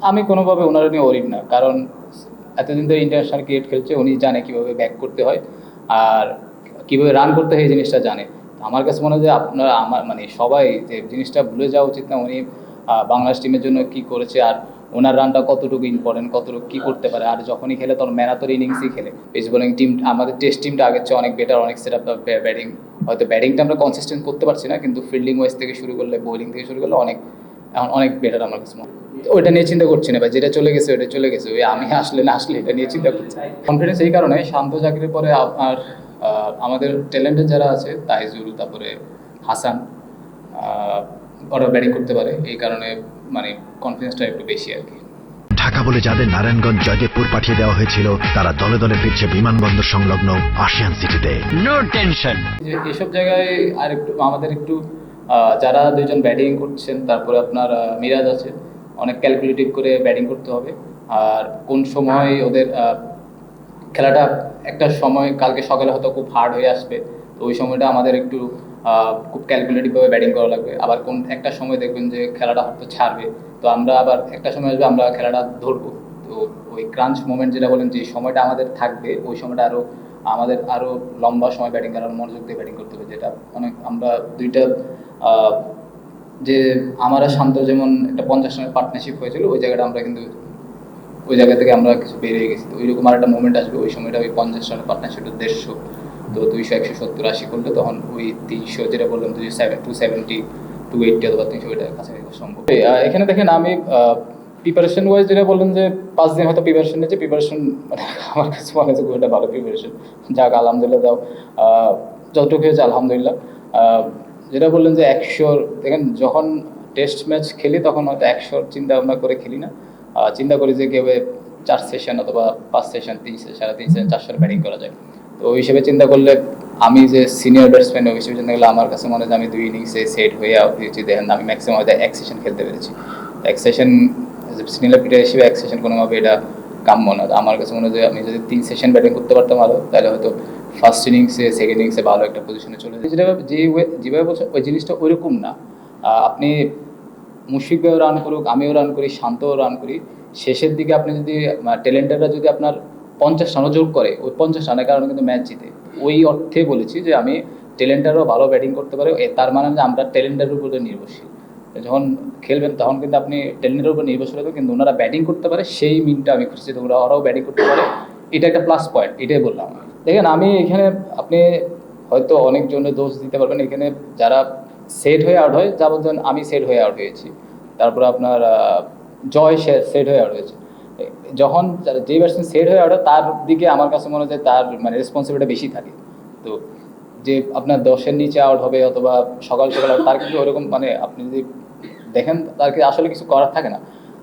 আমি কোনোভাবে ওনারা নিয়ে ওরিড না, কারণ এতদিন ধরে ইন্টারন্যাশনাল ক্রিকেট খেলছে, উনি জানে কীভাবে ব্যাক করতে হয় আর কীভাবে রান করতে হয়, এই জিনিসটা জানে। আমার কাছে মনে হয় যে আপনারা আমার মানে সবাই যে জিনিসটা ভুলে যাওয়া উচিত না, উনি বাংলাদেশ টিমের জন্য কী করেছে আর ওনার রানটা কতটুকু ইম্পর্টেন্ট, কতটুকু কী করতে পারে। আর যখনই খেলে তখন ম্যান অফ দ্য ইনিংসই খেলে। পেস বোলিং টিম আমাদের টেস্ট টিমটা আগের চেয়ে অনেক বেটার, অনেক সেট আপ। ব্যাটিং হয়তো ব্যাটিংটা আমরা কনসিস্টেন্ট করতে পারছি না, কিন্তু ফিল্ডিং ওয়াইজ থেকে শুরু করলে, বোলিং থেকে শুরু করলে অনেক এখন অনেক বেটার আমার কাছে মনে হয়। ওইটা নিয়ে চিন্তা করছি না ভাই, যেটা চলে গেছে ওইটা চলে গেছে, ওই আমি আসলে না আসলে এটা নিয়ে চিন্তা করছি। কনফিডেন্স এই কারণে, শান্ত চাকরির পরে আপনার আমাদের ট্যালেন্টেড যারা আছে, তাইজুল, তারপরে হাসান, ওরা ব্যাটিং করতে পারে, এই কারণে মানে কনফিডেন্সটা একটু বেশি আর কি। ঢাকা বলে যাদের নারায়ণগঞ্জ জয়দেবপুর পাঠিয়ে দেওয়া হয়েছিল, তারা দলে দলে ফিরছে বিমানবন্দর সংলগ্ন আশিয়ান সিটিতে। No tension. এসব জায়গায় আর একটু আমাদের একটু যারা দুইজন ব্যাটিং করছেন, তারপরে আপনার মিরাজ আছে, অনেক ক্যালকুলেটিভ করে ব্যাটিং করতে হবে। আর কোন সময় ওদের খেলাটা একটা সময় কালকে সকালে হয়তো খুব হার্ড হয়ে আসবে, তো ওই সময়টা আমাদের একটু খুব ক্যালকুলেটিভভাবে ব্যাটিং করা লাগবে। আবার কোন একটা সময় দেখবেন যে খেলাটা হয়তো ছাড়বে, তো আমরা আবার একটা সময় আসবে আমরা খেলাটা ধরবো। তো ওই ক্রাঞ্চ মোমেন্ট যেটা বলেন, যে সময়টা আমাদের থাকবে, ওই সময়টা আমাদের আরও লম্বা সময় ব্যাটিং করার মনোযোগ দিয়ে ব্যাটিং করতে হবে। যেটা অনেক আমরা দুইটা যে আমার আর শান্ত যেমন একটা 50 রানের পার্টনারশিপ হয়েছিল, ওই জায়গাটা আমরা কিন্তু ওই জায়গা থেকে আমরা কিছু বেরিয়ে গেছি। তো ওইরকম আর একটা মুভমেন্ট আসবে, ওই সময়টা ওই 50 রানের পার্টনারশিপটা 150, তো 200, 170, 80 করলে তখন ওই 300 যেটা বললাম, 270, 280 অথবা 300 এটার কাছাকাছি সম্ভব। এখানে দেখেন আমি প্রিপারেশন ওয়াইজ যেটা বললেন যে 5 দিন হয়তো প্রিপারেশন নিয়েছে, প্রিপারেশন মানে আমার কাছে মনে হচ্ছে খুব একটা ভালো প্রিপারেশন। যাক আলহামদুলিল্লাহ, দাও যতটুকু হয়েছে আলহামদুলিল্লাহ। যেটা বললেন যে 100, দেখেন যখন টেস্ট ম্যাচ খেলি তখন হয়তো 100 চিন্তা ভাবনা করে খেলি না, চিন্তা করি যে কীভাবে 4 সেশন অথবা 5 সেশন, 3 সেশন, 3.5 সেশন, 400 ব্যাটিং করা যায়। তো ওই হিসেবে চিন্তা করলে আমি যে সিনিয়র ব্যাটসম্যান, ওই হিসেবে চিন্তা করলে আমার কাছে মনে হয় যে আমি 2 ইনিংসে সেট হয়ে আউট হয়েছি। দেখেন আমি ম্যাক্সিমাম হয়তো 1 সেশন খেলতে পেরেছি। 1 সেশন সিনিয়র প্লেয়ার হিসেবে 1 সেশন কোনোভাবে এটা কাম্য না। আমার কাছে মনে হয় যে আমি যদি 3 সেশন ব্যাটিং করতে পারতাম আরও, তাহলে হয়তো ফার্স্ট ইনিংসে, সেকেন্ড ইনিংসে ভালো একটা পজিশনে চলে যেতে। যেটা যেভাবে বলছে ওই জিনিসটা ওইরকম না। আপনি মুশফিক ভাইও রান করুক, আমিও রান করি, শান্তও রান করি, শেষের দিকে আপনি যদি ট্যালেন্টাররা যদি আপনার 50 রানও যোগ করে, ওই 50 রানের কারণে কিন্তু ম্যাচ জিতে। ওই অর্থে বলেছি যে আমি ট্যালেন্টারও ভালো ব্যাটিং করতে পারে, তার মানে যে আমরা ট্যালেন্টারের উপরে নির্ভরশীল। যখন খেলবেন তখন কিন্তু আপনি ট্যালেন্টের উপর নির্ভরশীল হবে, কিন্তু ওনারা ব্যাটিং করতে পারে সেই মিনটা আমি খুঁজছি, তো ওরাও ব্যাটিং করতে পারে, এটা একটা প্লাস পয়েন্ট, এটাই বললাম। দেখেন আমি এখানে, আপনি হয়তো অনেকজনের দোষ দিতে পারবেন, এখানে যারা সেট হয়ে আউট হয়, যা বলতেন আমি সেট হয়ে আউট হয়েছি, তারপরে আপনার জয় সেট হয়ে আউট হয়েছে। যখন যে ব্যাটসম্যান সেট হয়ে আউট হয়, তার দিকে আমার কাছে মনে হয় যে তার মানে রেসপন্সিবিলিটি বেশি থাকে। তো যে আপনার 10-এর নিচে আউট হবে অথবা সকাল সকাল আউট, তার কিন্তু ওরকম মানে আপনি যদি দেখেন তাকে আসলে কিছু করার থাকে না।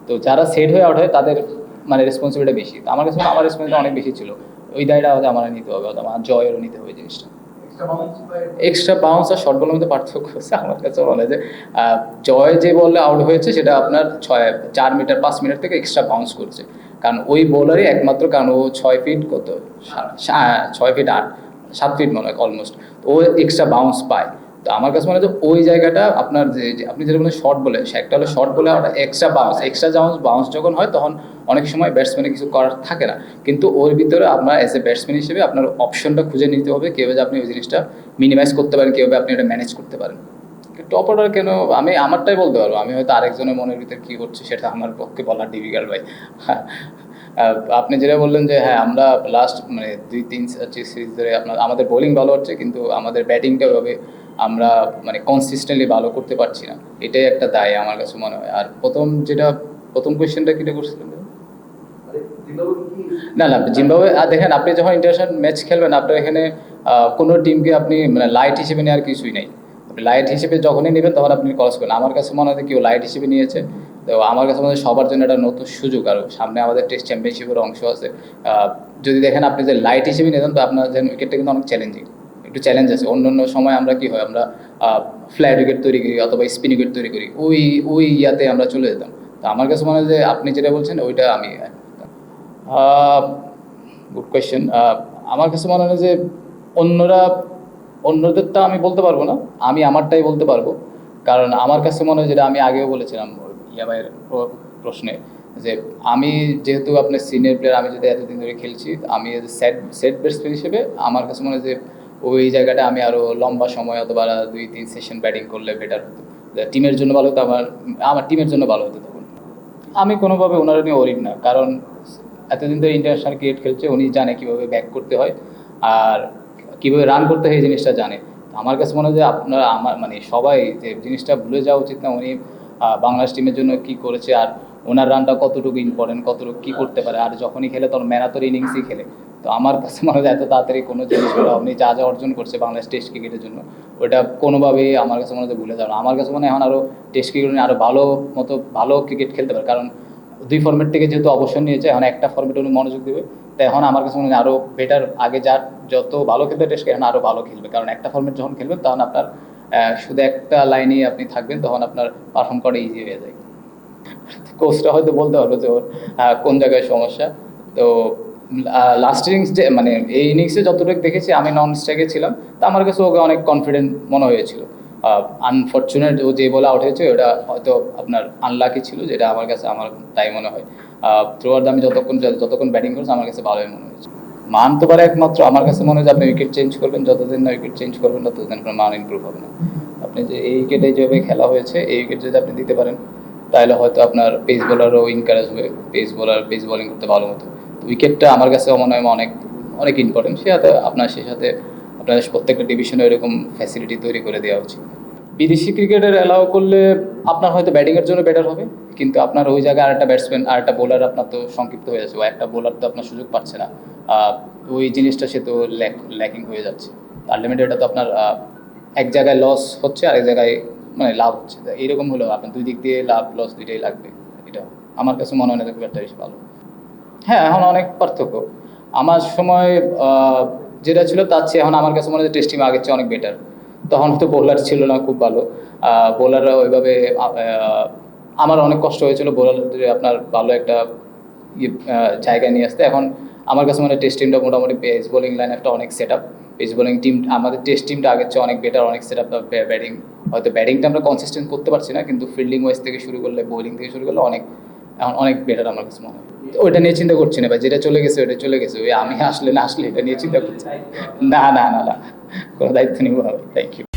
তো যারা সেট হয়ে আউট হয় তাদের মানে রেসপন্সিবিলিটি বেশি। তো আমার কাছে আমার রেসপন্সিবিলিটি অনেক বেশি ছিল, ওই দায়টা হয়তো আমার নিতে হবে, অথবা আমার জয়েরও নিতে হবে জিনিসটা। এক্সট্রা বাউন্স আর শর্ট বলের মধ্যে পার্থক্য হচ্ছে আমার কাছে মনে হয় যে জয় যে বলে আউট হয়েছে সেটা আপনার 4 মিটার 5 মিটার থেকে এক্সট্রা বাউন্স করছে, কারণ ওই বোলারই একমাত্র, কারণ ও 6 ফিট কত 6 ফিট 8, 7 ফিট মনে হয় অলমোস্ট, ও এক্সট্রা বাউন্স পায়। তো আমার কাছে মনে হয় যে ওই জায়গাটা আপনার যে আপনি যেটা বলেন শর্ট বলে, সে একটা হলো শর্ট বলে, আর এক্সট্রা বাউন্স যখন হয় তখন অনেক সময় ব্যাটসম্যানের কিছু করার থাকে না, কিন্তু ওর ভিতরে আপনার অ্যাজ এ ব্যাটসম্যান হিসেবে আপনার অপশনটা খুঁজে নিতে হবে, কীভাবে আপনি ওই জিনিসটা মিনিমাইজ করতে পারেন, কীভাবে আপনি এটা ম্যানেজ করতে পারেন। টপ অর্ডার কেন, আমি আমারটাই বলতে পারবো, আমি হয়তো আরেকজনের মনের ভিতরে কী করছে সেটা আমার পক্ষে বলা ডিফিকাল্ট ভাই। আপনি যেটা বললেন যে হ্যাঁ আমরা লাস্ট মানে 2-3 সিরিজ ধরে আমাদের বোলিং ভালো হচ্ছে, কিন্তু আমাদের ব্যাটিংটা ওইভাবে আমরা মানে কনসিস্টেন্টলি ভালো করতে পারছি না, এটাই একটা দায় আমার কাছে মনে হয়। আর প্রথম কোয়েশ্চেনটা কিটা করছিলেন? না না, জিম্বাবুয়ে দেখেন আপনি যখন ইন্টারন্যাশনাল ম্যাচ খেলবেন, আপনার এখানে কোনো টিমকে আপনি মানে লাইট হিসেবে নেওয়ার কিছুই নেই। আপনি লাইট হিসেবে যখনই নেবেন তখন আপনি ক্রস করেন। আমার কাছে মনে হয় কেউ লাইট হিসেবে নিয়েছে, তো আমার কাছে মনে হয় সবার জন্য একটা নতুন সুযোগ, আর সামনে আমাদের টেস্ট চ্যাম্পিয়নশিপের অংশ আছে। যদি দেখেন আপনি যে লাইট হিসেবে নেবেন, তো আপনার যেন উইকেটটা কিন্তু অনেক চ্যালেঞ্জিং, একটু চ্যালেঞ্জ আছে। অন্য অন্য সময় আমরা কী হয়, আমরা ফ্ল্যাট উইকেট তৈরি করি অথবা স্পিন উইকেট তৈরি করি, ওই ইয়াতে আমরা চলে যেতাম। তো আমার কাছে মনে হয় যে আপনি যেটা বলছেন ওইটা আমি গুড কোয়েশ্চেন। আমার কাছে মনে হয় যে অন্যদেরটা আমি বলতে পারবো না, আমি আমারটাই বলতে পারবো। কারণ আমার কাছে মনে হয়, যেটা আমি আগেও বলেছিলাম ইয়ামাইয়ের প্রশ্নে, যে আমি যেহেতু আপনার সিনিয়র প্লেয়ার, আমি যদি এতদিন ধরে খেলছি, আমি সেট ব্যাটসম্যান হিসেবে আমার কাছে মনে হয় যে ওই জায়গাটা আমি আরও লম্বা সময় অথবা 2-3 সেশন ব্যাটিং করলে বেটার হতো, টিমের জন্য ভালো হতো, আমার টিমের জন্য ভালো হতো তখন। আমি কোনোভাবে ওনারা নিয়ে ওরিড না, কারণ এতদিন ধরে ইন্টারন্যাশনাল ক্রিকেট খেলছে, উনি জানে কীভাবে ব্যাক করতে হয় আর কীভাবে রান করতে হয়, এই জিনিসটা জানে। আমার কাছে মনে হয় যে আপনারা আমার মানে সবাই যে জিনিসটা ভুলে যাওয়া উচিত না, উনি বাংলাদেশ টিমের জন্য কী করেছে আর ওনার রানটা কতটুকু ইম্পর্টেন্ট, কতটুকু কী করতে পারে, আর যখনই খেলে তখন ম্যারাথন ইনিংসই খেলে। তো আমার কাছে মনে হয় এত তাড়াতাড়ি কোনো জিনিস উনি যা যা অর্জন করছে বাংলাদেশ টেস্ট ক্রিকেটের জন্য, ওটা কোনোভাবেই আমার কাছে মনে হয় ভুলে যাবে না। আমার কাছে মনে হয় এখন আরও টেস্ট ক্রিকেট আরও ভালো ক্রিকেট খেলতে পারে, কারণ 2 ফর্মেট থেকে যেহেতু অবসর নিয়েছে, এখন একটা ফর্মেটে উনি মনোযোগ দেবে। তাই এখন আমার কাছে মনে হয় আরও বেটার, আগে যার যত ভালো খেলতে টেস্ট এখন আরও ভালো খেলবে, কারণ একটা ফর্মেট যখন খেলবেন তখন আপনার শুধু একটা লাইনেই আপনি থাকবেন, তখন আপনার পারফর্ম করা ইজি হয়ে যায়। কোচটা হয়তো বলতে পারবে যে ওর কোন জায়গায় সমস্যা। তো লাস্ট ইনিংস যে মানে এই ইনিংসে যতটুকু দেখেছি, আমি নন স্ট্রাইকে ছিলাম, তো আমার কাছে ওকে অনেক কনফিডেন্ট মনে হয়েছিল। আনফর্চুনেট ও যে বলে আউট হয়েছে ওটা হয়তো আপনার আনলাকি ছিল, যেটা আমার কাছে আমার তাই মনে হয়। থ্রু আউট আমি যতক্ষণ ব্যাটিং করছি আমার কাছে ভালোই মনে হয়েছে। মান তো পারে একমাত্র আমার কাছে মনে হয় যে আপনি উইকেট চেঞ্জ করবেন, যতদিন না উইকেট চেঞ্জ করবেন ততদিন আপনার মান ইমপ্রুভ হবে না। আপনি যে এই উইকেটে যেভাবে খেলা হয়েছে, এই উইকেট যদি আপনি দিতে পারেন তাহলে হয়তো আপনার পেস বোলারও এনকারেজ হবে, পেস বোলিং করতে ভালো মতো। উইকেটটা আমার কাছে মনে হয় অনেক অনেক ইম্পর্টেন্ট, সে সাথে আপনার প্রত্যেকটা ডিভিশনে এরকম ফ্যাসিলিটি তৈরি করে দেওয়া উচিত। বিদেশি ক্রিকেটের অ্যালাউ করলে আপনার হয়তো ব্যাটিংয়ের জন্য বেটার হবে, কিন্তু আপনার ওই জায়গায় আরেকটা ব্যাটসম্যান আর একটা বোলার আপনার তো সংক্ষিপ্ত হয়ে যাচ্ছে, ও একটা বোলার তো আপনার সুযোগ পাচ্ছে না। ওই জিনিসটা সে তো ল্যাকিং হয়ে যাচ্ছে। আলটিমেটলি এটা তো আপনার এক জায়গায় লস হচ্ছে আর এক জায়গায় মানে লাভ হচ্ছে, এইরকম হলেও আপনার দুই দিক দিয়ে লাভ লস দুইটাই লাগবে। এটা আমার কাছে মনে হয় না খুব একটা বেশি ভালো। হ্যাঁ, এখন অনেক পার্থক্য। আমার সময় যেটা ছিল তার চেয়ে এখন আমার কাছে মনে হয় টেস্ট টিম আগের চেয়ে অনেক বেটার। তখন তো বোলার ছিল না খুব ভালো, বোলাররা ওইভাবে আমার অনেক কষ্ট হয়েছিল বোলার আপনার ভালো একটা জায়গায় নিয়ে আসতে। এখন আমার কাছে মনে হয় টেস্ট টিমটা মোটামুটি পেস বোলিং লাইন একটা অনেক set up, pace bowling team আমাদের টেস্ট টিমটা আগের চেয়ে অনেক বেটার, অনেক সেট আপ। ব্যাটিং হয়তো ব্যাটিংটা আমরা কনসিস্টেন্ট করতে পারছি না, কিন্তু ফিল্ডিং ওয়াইজ থেকে শুরু করলে, বোলিং থেকে শুরু করলে এখন অনেক বেটার আমার কাছে মনে হয়। ওইটা নিয়ে চিন্তা করছি না ভাই, যেটা চলে গেছে ওটা চলে গেছে, ওই আমি আসলে না আসলে এটা নিয়ে চিন্তা করছি। না না না না, কোনো দায়িত্ব নিব না। Thank you.